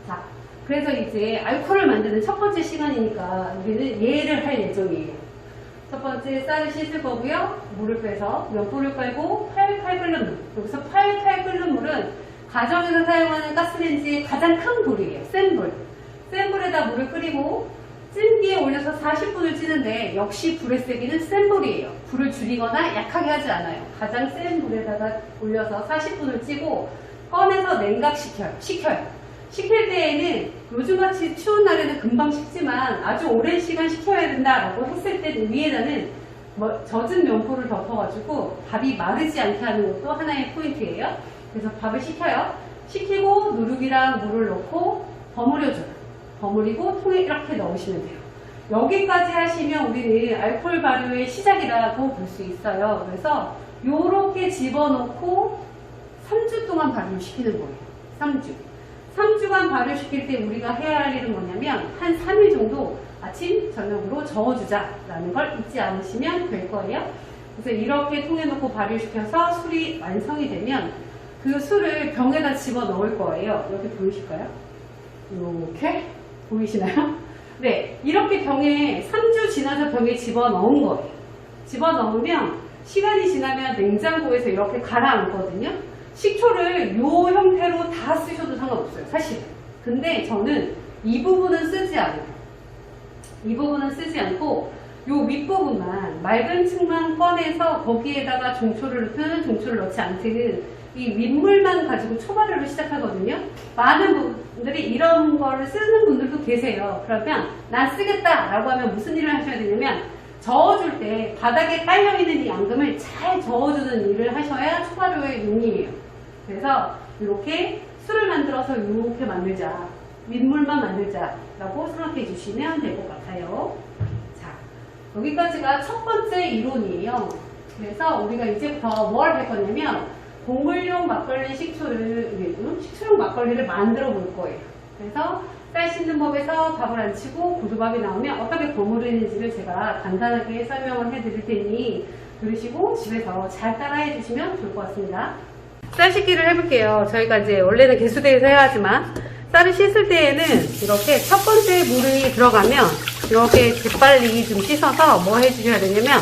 자, 그래서 이제 알코올을 만드는 첫 번째 시간이니까 우리는 얘를 할 예정이에요. 첫 번째 쌀을 씻을 거고요. 물을 빼서 면불을 깔고 팔팔 끓는 물. 여기서 팔팔 끓는 물은 가정에서 사용하는 가스레인지의 가장 큰 불이에요. 센 불. 센 불에다 물을 끓이고 찜기에 올려서 40분을 찌는데 역시 불의 세기는 센 불이에요. 불을 줄이거나 약하게 하지 않아요. 가장 센 불에다가 올려서 40분을 찌고 꺼내서 냉각시켜요. 식힐 때에는 요즘같이 추운 날에는 금방 식지만 아주 오랜 시간 식혀야 된다라고 했을 때 위에다는 젖은 면포를 덮어가지고 밥이 마르지 않게 하는 것도 하나의 포인트예요. 그래서 밥을 식혀요. 식히고 누룩이랑 물을 넣고 버무려줘요. 버무리고 통에 이렇게 넣으시면 돼요. 여기까지 하시면 우리는 알코올 발효의 시작이라고 볼 수 있어요. 그래서 요렇게 집어넣고 3주 동안 발효시키는 거예요. 3주간 발효시킬 때 우리가 해야 할 일은 뭐냐면 한 3일 정도 아침, 저녁으로 저어주자라는 걸 잊지 않으시면 될 거예요. 그래서 이렇게 통에 넣고 발효시켜서 술이 완성이 되면 그 술을 병에다 집어넣을 거예요. 이렇게 보이실까요? 이렇게 보이시나요? 네, 이렇게 병에 3주 지나서 병에 집어넣은 거예요. 집어넣으면 시간이 지나면 냉장고에서 이렇게 가라앉거든요. 식초를 이 형태로 다 쓰셔도 상관없어요, 사실은. 근데 저는 이 부분은 쓰지 않아요. 이 부분은 쓰지 않고 요 윗부분만 맑은 층만 꺼내서 거기에다가 종초를 넣든 종초를 넣지 않든 이 윗물만 가지고 초발효를 시작하거든요. 많은 분들이 이런 거를 쓰는 분들도 계세요. 그러면 난 쓰겠다 라고 하면 무슨 일을 하셔야 되냐면 저어줄 때 바닥에 깔려있는 이 앙금을 잘 저어주는 일을 하셔야 초발효의 용이에요. 그래서 이렇게 술을 만들어서 이렇게 만들자, 윗물만 만들자 라고 생각해 주시면 될 것 같아요. 자, 여기까지가 첫 번째 이론이에요. 그래서 우리가 이제부터 뭘 할 거냐면 동물용 막걸리 식초용 막걸리를 만들어 볼 거예요. 그래서 쌀 씻는 법에서 밥을 안 치고 고두밥이 나오면 어떻게 버무리는지를 제가 간단하게 설명을 해 드릴 테니 들으시고 집에서 잘 따라해 주시면 좋을 것 같습니다. 쌀 씻기를 해볼게요. 저희가 이제 원래는 개수대에서 해야 하지만 쌀을 씻을 때에는 이렇게 첫 번째 물이 들어가면 이렇게 재빨리 좀 씻어서 뭐 해주셔야 되냐면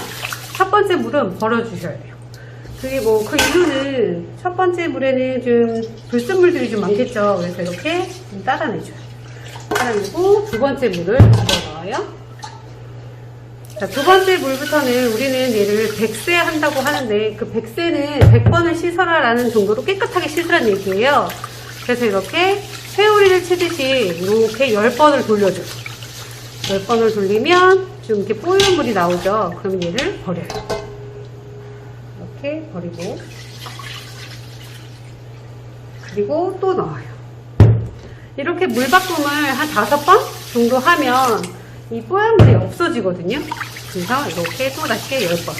첫 번째 물은 버려주셔야 돼요. 그리고 그 이유는 첫 번째 물에는 좀 불순물들이 좀 많겠죠. 그래서 이렇게 좀 따라내줘요. 따라내고 두 번째 물을 집어넣어요. 자, 두 번째 물부터는 우리는 얘를 100세 한다고 하는데 그 100세는 100번을 씻어라 라는 정도로 깨끗하게 씻으라는 얘기예요. 그래서 이렇게 회오리를 치듯이 이렇게 10번을 돌려줘요. 10번을 돌리면 좀 이렇게 뽀얀 물이 나오죠. 그럼 얘를 버려요. 이렇게 버리고 그리고 또 넣어요. 이렇게 물 바꿈을 한 5번 정도 하면 이 뽀얀 물이 없어지거든요. 그래서 이렇게 또 다시 10번.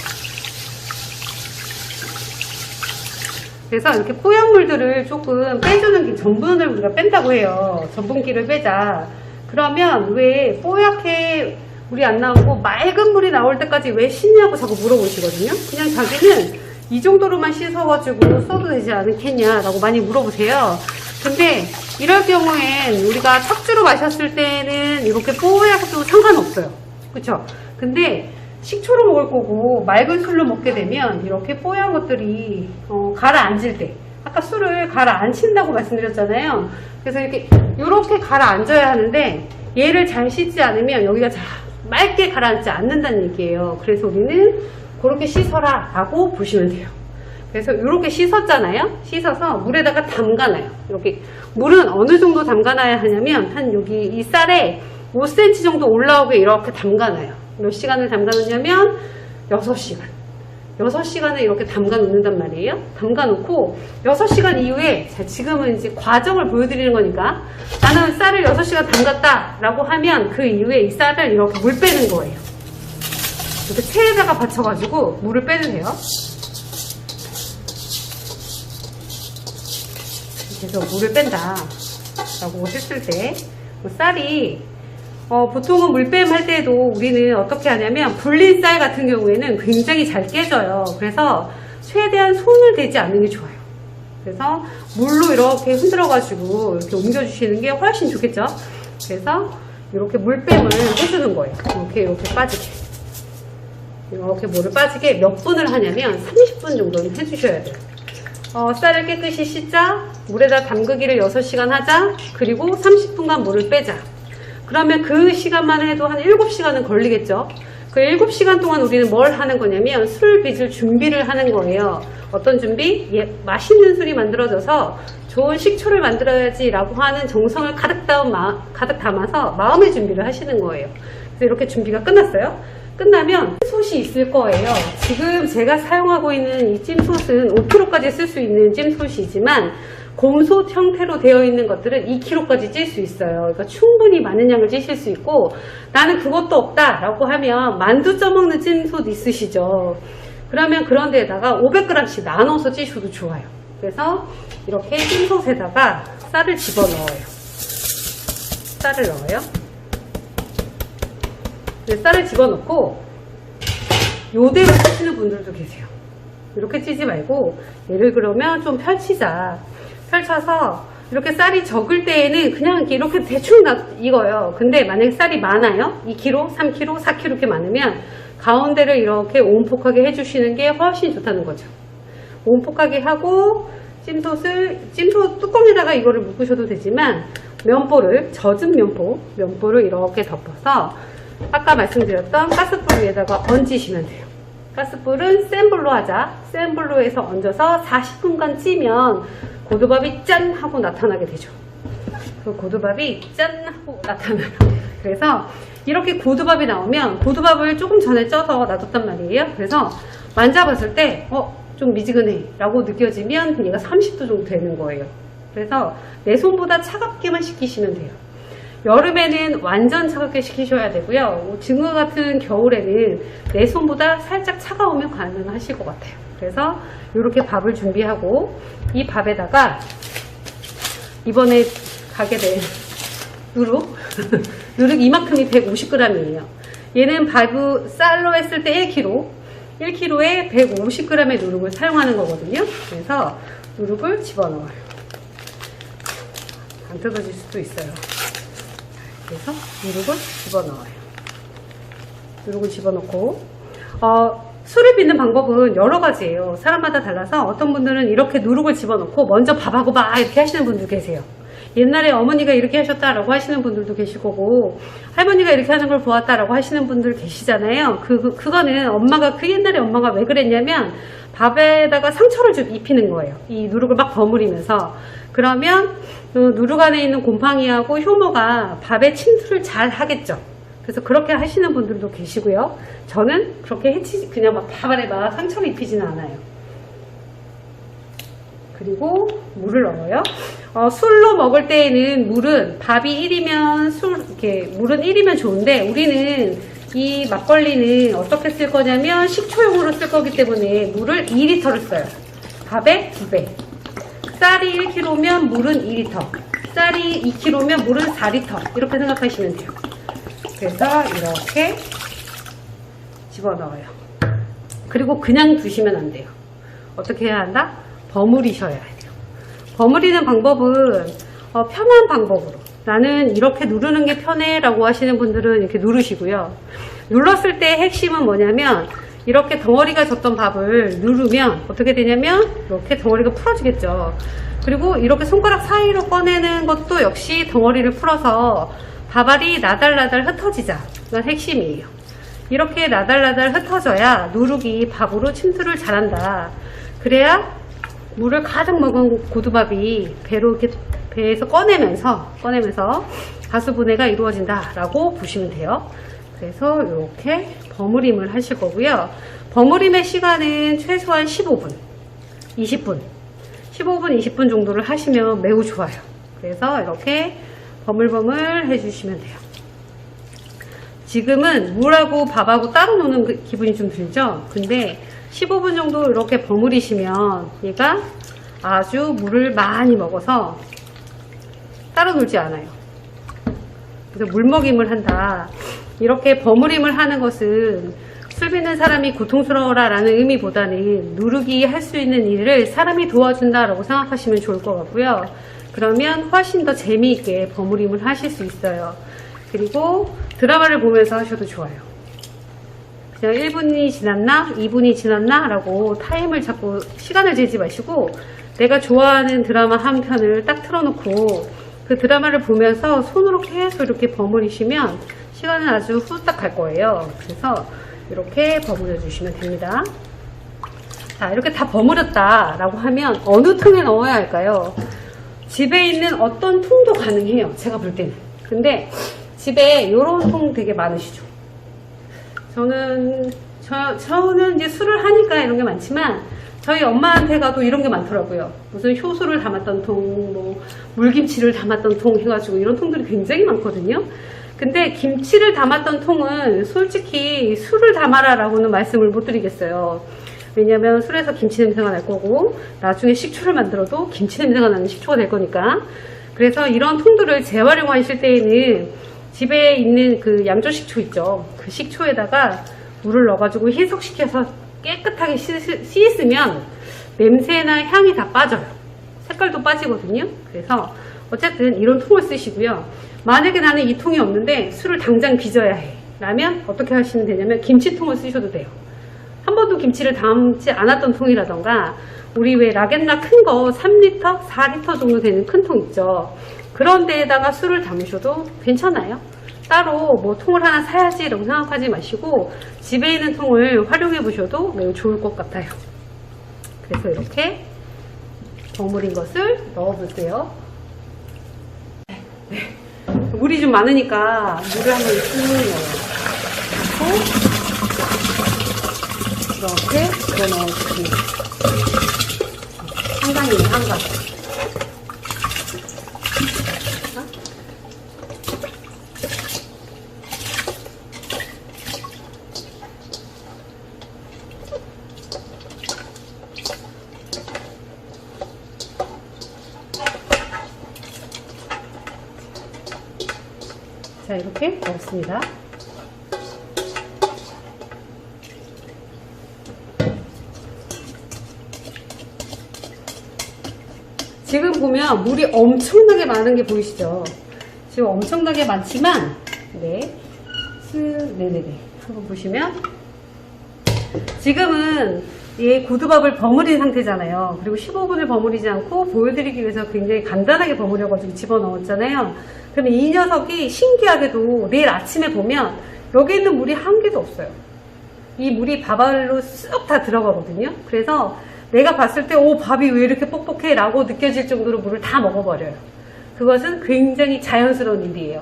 그래서 이렇게 뽀얀 물들을 조금 빼주는 게 전분을 우리가 뺀다고 해요. 전분기를 빼자. 그러면 왜 뽀얗게 물이 안 나오고 맑은 물이 나올 때까지 왜 씻냐고 자꾸 물어보시거든요. 그냥 자기는 이 정도로만 씻어가지고 써도 되지 않겠냐라고 많이 물어보세요. 근데 이럴 경우엔 우리가 탁주로 마셨을 때는 이렇게 뽀얗도 상관없어요. 그쵸? 근데 식초로 먹을 거고 맑은 술로 먹게 되면 이렇게 뽀얀 것들이 가라앉을 때 아까 술을 가라앉힌다고 말씀드렸잖아요. 그래서 이렇게 가라앉아야 하는데 얘를 잘 씻지 않으면 여기가 잘 맑게 가라앉지 않는다는 얘기예요. 그래서 우리는 그렇게 씻어라 라고 보시면 돼요. 그래서 이렇게 씻었잖아요. 씻어서 물에다가 담가놔요. 이렇게 물은 어느 정도 담가놔야 하냐면 한 여기 이 쌀에 5cm 정도 올라오게 이렇게 담가놔요. 몇 시간을 담가놓냐면 6시간. 6시간을 이렇게 담가 놓는단 말이에요. 담가 놓고 6시간 이후에, 자, 지금은 이제 과정을 보여드리는 거니까 나는 쌀을 6시간 담갔다 라고 하면 그 이후에 이 쌀을 이렇게 물 빼는 거예요. 이렇게 체에다가 받쳐가지고 물을 빼주세요. 그래서 물을 뺀다 라고 했을 때 쌀이 보통은 물빼임 할 때도 우리는 어떻게 하냐면 불린 쌀 같은 경우에는 굉장히 잘 깨져요. 그래서 최대한 손을 대지 않는 게 좋아요. 그래서 물로 이렇게 흔들어가지고 이렇게 옮겨주시는 게 훨씬 좋겠죠. 그래서 이렇게 물뱀을 해주는 거예요. 이렇게 빠지게. 이렇게 물을 빠지게 몇 분을 하냐면 30분 정도는 해주셔야 돼요. 쌀을 깨끗이 씻자. 물에다 담그기를 6시간 하자. 그리고 30분간 물을 빼자. 그러면 그 시간만 해도 한 7시간은 걸리겠죠. 그 7시간 동안 우리는 뭘 하는 거냐면 술 빚을 준비를 하는 거예요. 어떤 준비? 맛있는 술이 만들어져서 좋은 식초를 만들어야지 라고 하는 정성을 가득 담아서 마음의 준비를 하시는 거예요. 그래서 이렇게 준비가 끝났어요. 끝나면 찜솥이 있을 거예요. 지금 제가 사용하고 있는 이 찜솥은 5kg까지 쓸 수 있는 찜솥이지만 곰솥 형태로 되어 있는 것들은 2kg까지 찔 수 있어요. 그러니까 충분히 많은 양을 찌실 수 있고, 나는 그것도 없다 라고 하면 만두 쪄먹는 찜솥 있으시죠? 그러면 그런 데에다가 500g씩 나눠서 찌셔도 좋아요. 그래서 이렇게 찜솥에다가 쌀을 집어넣어요. 쌀을 넣어요. 쌀을 집어넣고 요대로 찌시는 분들도 계세요. 이렇게 찌지 말고 예를 그러면 좀 펼치자. 펼쳐서 이렇게 쌀이 적을 때에는 그냥 이렇게 대충 익어요. 근데 만약에 쌀이 많아요. 2kg, 3kg, 4kg 이렇게 많으면 가운데를 이렇게 온폭하게 해주시는 게 훨씬 좋다는 거죠. 온폭하게 하고 찜솥 뚜껑에다가 이거를 묶으셔도 되지만 면보를, 젖은 면보를 이렇게 덮어서 아까 말씀드렸던 가스불 위에다가 얹으시면 돼요. 가스불은 센 불로 하자. 센 불로 해서 얹어서 40분간 찌면 고두밥이 짠 하고 나타나게 되죠. 그 고두밥이 짠 하고 나타나요. 그래서 이렇게 고두밥이 나오면 고두밥을 조금 전에 쪄서 놔뒀단 말이에요. 그래서 만져봤을 때 좀 미지근해 라고 느껴지면 얘가 30도 정도 되는 거예요. 그래서 내 손보다 차갑게만 식히시면 돼요. 여름에는 완전 차갑게 식히셔야 되고요. 지금 같은 겨울에는 내 손보다 살짝 차가우면 가능하실 것 같아요. 그래서 이렇게 밥을 준비하고 이 밥에다가 이번에 가게 된 누룩 이만큼이 150g이에요. 얘는 쌀로 했을 때 1kg에 150g의 누룩을 사용하는 거거든요. 그래서 누룩을 집어넣어요. 안 뜯어질 수도 있어요. 그래서 누룩을 집어넣어요. 누룩을 집어넣고 술을 빚는 방법은 여러 가지예요. 사람마다 달라서 어떤 분들은 이렇게 누룩을 집어넣고 먼저 밥하고 막 이렇게 하시는 분들 계세요. 옛날에 어머니가 이렇게 하셨다라고 하시는 분들도 계실 거고, 할머니가 이렇게 하는 걸 보았다라고 하시는 분들 계시잖아요. 그거는 그 옛날에 엄마가 왜 그랬냐면 밥에다가 상처를 좀 입히는 거예요. 이 누룩을 막 버무리면서. 그러면 누룩 안에 있는 곰팡이하고 효모가 밥에 침투를 잘 하겠죠. 그래서 그렇게 하시는 분들도 계시고요. 저는 그렇게 그냥 막 밥 안에 막 상처를 입히지는 않아요. 그리고 물을 넣어요. 술로 먹을 때에는 물은 밥이 1이면 물은 1이면 좋은데, 우리는 이 막걸리는 어떻게 쓸 거냐면 식초용으로 쓸 거기 때문에 물을 2리터를 써요. 밥에 2배. 쌀이 1kg면 물은 2리터. 쌀이 2kg면 물은 4리터. 이렇게 생각하시면 돼요. 그래서 이렇게 집어넣어요. 그리고 그냥 두시면 안 돼요. 어떻게 해야 한다? 버무리셔야 돼요. 버무리는 방법은 편한 방법으로, 나는 이렇게 누르는 게 편해 라고 하시는 분들은 이렇게 누르시고요. 눌렀을 때 핵심은 뭐냐면 이렇게 덩어리가 졌던 밥을 누르면 어떻게 되냐면 이렇게 덩어리가 풀어지겠죠. 그리고 이렇게 손가락 사이로 꺼내는 것도 역시 덩어리를 풀어서 밥알이 나달나달 흩어지자. 그건 핵심이에요. 이렇게 나달나달 흩어져야 누룩이 밥으로 침투를 잘한다. 그래야 물을 가득 먹은 고두밥이 배에서 꺼내면서 가수분해가 이루어진다 라고 보시면 돼요. 그래서 이렇게 버무림을 하실 거고요. 버무림의 시간은 최소한 15분, 20분 정도를 하시면 매우 좋아요. 그래서 이렇게 버물버물 해주시면 돼요. 지금은 물하고 밥하고 따로 노는 기분이 좀 들죠? 근데 15분 정도 이렇게 버무리시면 얘가 아주 물을 많이 먹어서 따로 놀지 않아요. 그래서 물먹임을 한다. 이렇게 버무림을 하는 것은 술 빚는 사람이 고통스러워라 라는 의미보다는 누르기 할 수 있는 일을 사람이 도와준다 라고 생각하시면 좋을 것 같고요. 그러면 훨씬 더 재미있게 버무림을 하실 수 있어요. 그리고 드라마를 보면서 하셔도 좋아요. 그냥 1분이 지났나? 2분이 지났나? 라고 타임을 자꾸 시간을 재지 마시고 내가 좋아하는 드라마 한 편을 딱 틀어놓고 그 드라마를 보면서 손으로 계속 이렇게 버무리시면 시간은 아주 후딱 갈 거예요. 그래서 이렇게 버무려 주시면 됩니다. 자, 이렇게 다 버무렸다 라고 하면 어느 통에 넣어야 할까요? 집에 있는 어떤 통도 가능해요. 제가 볼 때는. 근데 집에 이런 통 되게 많으시죠? 저는 이제 술을 하니까 이런 게 많지만 저희 엄마한테 가도 이런 게 많더라고요. 무슨 효소를 담았던 통, 뭐 물김치를 담았던 통 해가지고 이런 통들이 굉장히 많거든요. 근데 김치를 담았던 통은 솔직히 술을 담아라 라고는 말씀을 못 드리겠어요. 왜냐면 술에서 김치 냄새가 날 거고 나중에 식초를 만들어도 김치 냄새가 나는 식초가 될 거니까. 그래서 이런 통들을 재활용하실 때에는 집에 있는 그 양조식초 있죠. 그 식초에다가 물을 넣어가지고 희석시켜서 깨끗하게 씻으면 냄새나 향이 다 빠져요. 색깔도 빠지거든요. 그래서 어쨌든 이런 통을 쓰시고요. 만약에 나는 이 통이 없는데 술을 당장 빚어야 해 라면 어떻게 하시면 되냐면 김치통을 쓰셔도 돼요. 한 번도 김치를 담지 않았던 통이라던가 우리 왜 라겐나 큰 거 3리터, 4리터 정도 되는 큰 통 있죠. 그런 데에다가 술을 담으셔도 괜찮아요. 따로 뭐 통을 하나 사야지 라고 생각하지 마시고 집에 있는 통을 활용해 보셔도 매우 좋을 것 같아요. 그래서 이렇게 버무린 것을 넣어 볼게요. 네. 물이 좀 많으니까 물을 한번 쭉 넣고 이렇게 집어넣어주시면 상당히 한 가지. 자, 이렇게 넣었습니다. 지금 보면 물이 엄청나게 많은 게 보이시죠? 지금 엄청나게 많지만, 네네네. 한번 보시면, 지금은 이 고두밥을 버무린 상태잖아요. 그리고 15분을 버무리지 않고 보여드리기 위해서 굉장히 간단하게 버무려가지고 집어넣었잖아요. 그러면 이 녀석이 신기하게도 내일 아침에 보면 여기 있는 물이 한 개도 없어요. 이 물이 밥알로 쑥 다 들어가거든요. 그래서 내가 봤을 때 밥이 왜 이렇게 뻑뻑해 라고 느껴질 정도로 물을 다 먹어버려요. 그것은 굉장히 자연스러운 일이에요.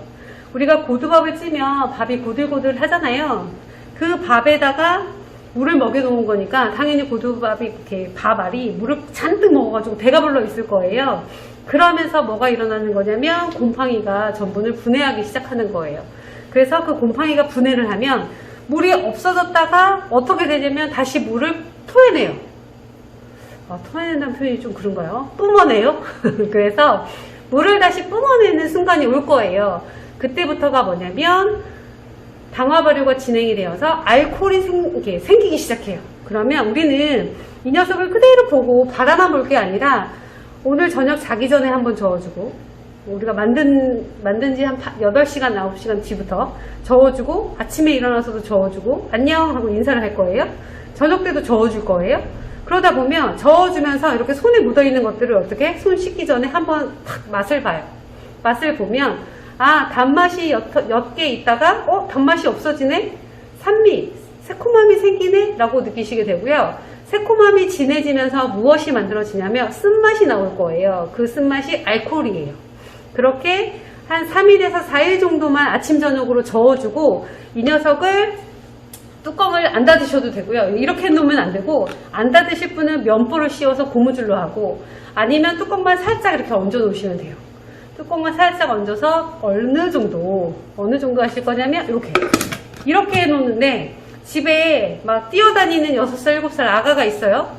우리가 고두밥을 찌면 밥이 고들고들 하잖아요. 그 밥에다가 물을 먹여 놓은 거니까 당연히 고두밥이 이렇게 밥알이 물을 잔뜩 먹어가지고 배가 불러 있을 거예요. 그러면서 뭐가 일어나는 거냐면 곰팡이가 전분을 분해하기 시작하는 거예요. 그래서 그 곰팡이가 분해를 하면 물이 없어졌다가 어떻게 되냐면 다시 물을 토해내요. 토해낸다는 표현이 좀 그런가요? 뿜어내요. 그래서 물을 다시 뿜어내는 순간이 올 거예요. 그때부터가 뭐냐면 당화 발효가 진행이 되어서 알코올이 생기기 시작해요. 그러면 우리는 이 녀석을 그대로 보고 바라만 볼 게 아니라 오늘 저녁 자기 전에 한번 저어주고 우리가 만든 지 한 8시간, 9시간 뒤부터 저어주고 아침에 일어나서도 저어주고 안녕 하고 인사를 할 거예요. 저녁 때도 저어줄 거예요. 그러다 보면 저어주면서 이렇게 손에 묻어있는 것들을 어떻게 손 씻기 전에 한번 탁 맛을 봐요. 맛을 보면 단맛이 옅게 있다가 단맛이 없어지네? 산미, 새콤함이 생기네? 라고 느끼시게 되고요. 새콤함이 진해지면서 무엇이 만들어지냐면 쓴맛이 나올 거예요. 그 쓴맛이 알코올이에요. 그렇게 한 3일에서 4일 정도만 아침 저녁으로 저어주고 이 녀석을 뚜껑을 안 닫으셔도 되고요. 이렇게 해놓으면 안 되고 안 닫으실 분은 면보를 씌워서 고무줄로 하고 아니면 뚜껑만 살짝 이렇게 얹어 놓으시면 돼요. 뚜껑만 살짝 얹어서 어느 정도 하실 거냐면 이렇게 해놓는데 집에 막 뛰어다니는 6살, 7살 아가가 있어요.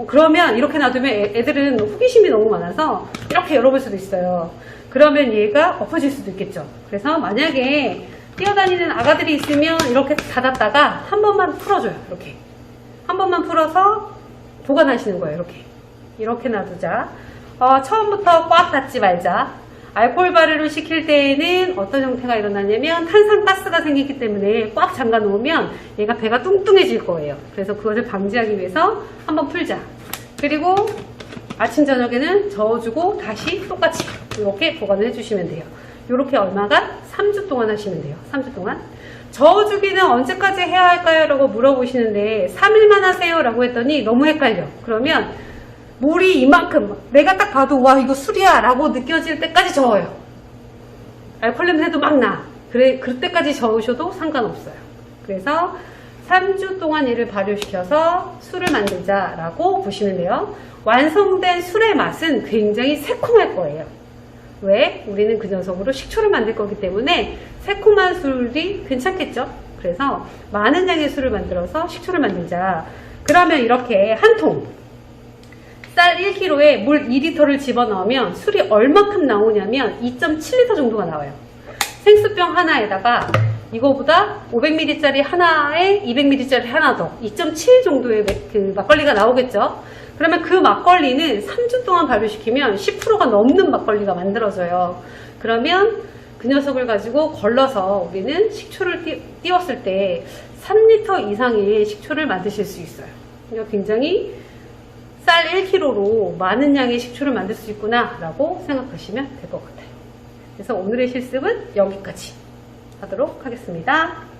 그러면 이렇게 놔두면 애들은 호기심이 너무 많아서 이렇게 열어볼 수도 있어요. 그러면 얘가 엎어질 수도 있겠죠. 그래서 만약에 뛰어다니는 아가들이 있으면 이렇게 닫았다가 한 번만 풀어줘요. 이렇게 한 번만 풀어서 보관하시는 거예요. 이렇게 놔두자. 처음부터 꽉 닫지 말자. 알코올 발효를 시킬 때에는 어떤 형태가 일어나냐면 탄산가스가 생기기 때문에 꽉 잠가 놓으면 얘가 배가 뚱뚱해질 거예요. 그래서 그것을 방지하기 위해서 한번 풀자. 그리고 아침 저녁에는 저어주고 다시 똑같이 이렇게 보관을 해주시면 돼요. 이렇게 얼마간? 3주 동안 하시면 돼요. 3주 동안. 저어주기는 언제까지 해야 할까요? 라고 물어보시는데 3일만 하세요 라고 했더니 너무 헷갈려. 그러면 물이 이만큼 내가 딱 봐도 와 이거 술이야 라고 느껴질 때까지 저어요. 알코올 냄새도 막 나. 그때까지 저으셔도 상관없어요. 그래서 3주 동안 얘를 발효시켜서 술을 만들자 라고 보시면 돼요. 완성된 술의 맛은 굉장히 새콤할 거예요. 왜? 우리는 그 녀석으로 식초를 만들 거기 때문에 새콤한 술이 괜찮겠죠? 그래서 많은 양의 술을 만들어서 식초를 만들자. 그러면 이렇게 한 통, 쌀 1kg에 물 2리터를 집어넣으면 술이 얼마큼 나오냐면 2.7리터 정도가 나와요. 생수병 하나에다가 이거보다 500ml짜리 하나에 200ml짜리 하나 더 2.7 정도의 그 막걸리가 나오겠죠. 그러면 그 막걸리는 3주 동안 발효시키면 10%가 넘는 막걸리가 만들어져요. 그러면 그 녀석을 가지고 걸러서 우리는 식초를 띄웠을 때 3리터 이상의 식초를 만드실 수 있어요. 그러니까 굉장히 쌀 1kg로 많은 양의 식초를 만들 수 있구나 라고 생각하시면 될 것 같아요. 그래서 오늘의 실습은 여기까지 하도록 하겠습니다.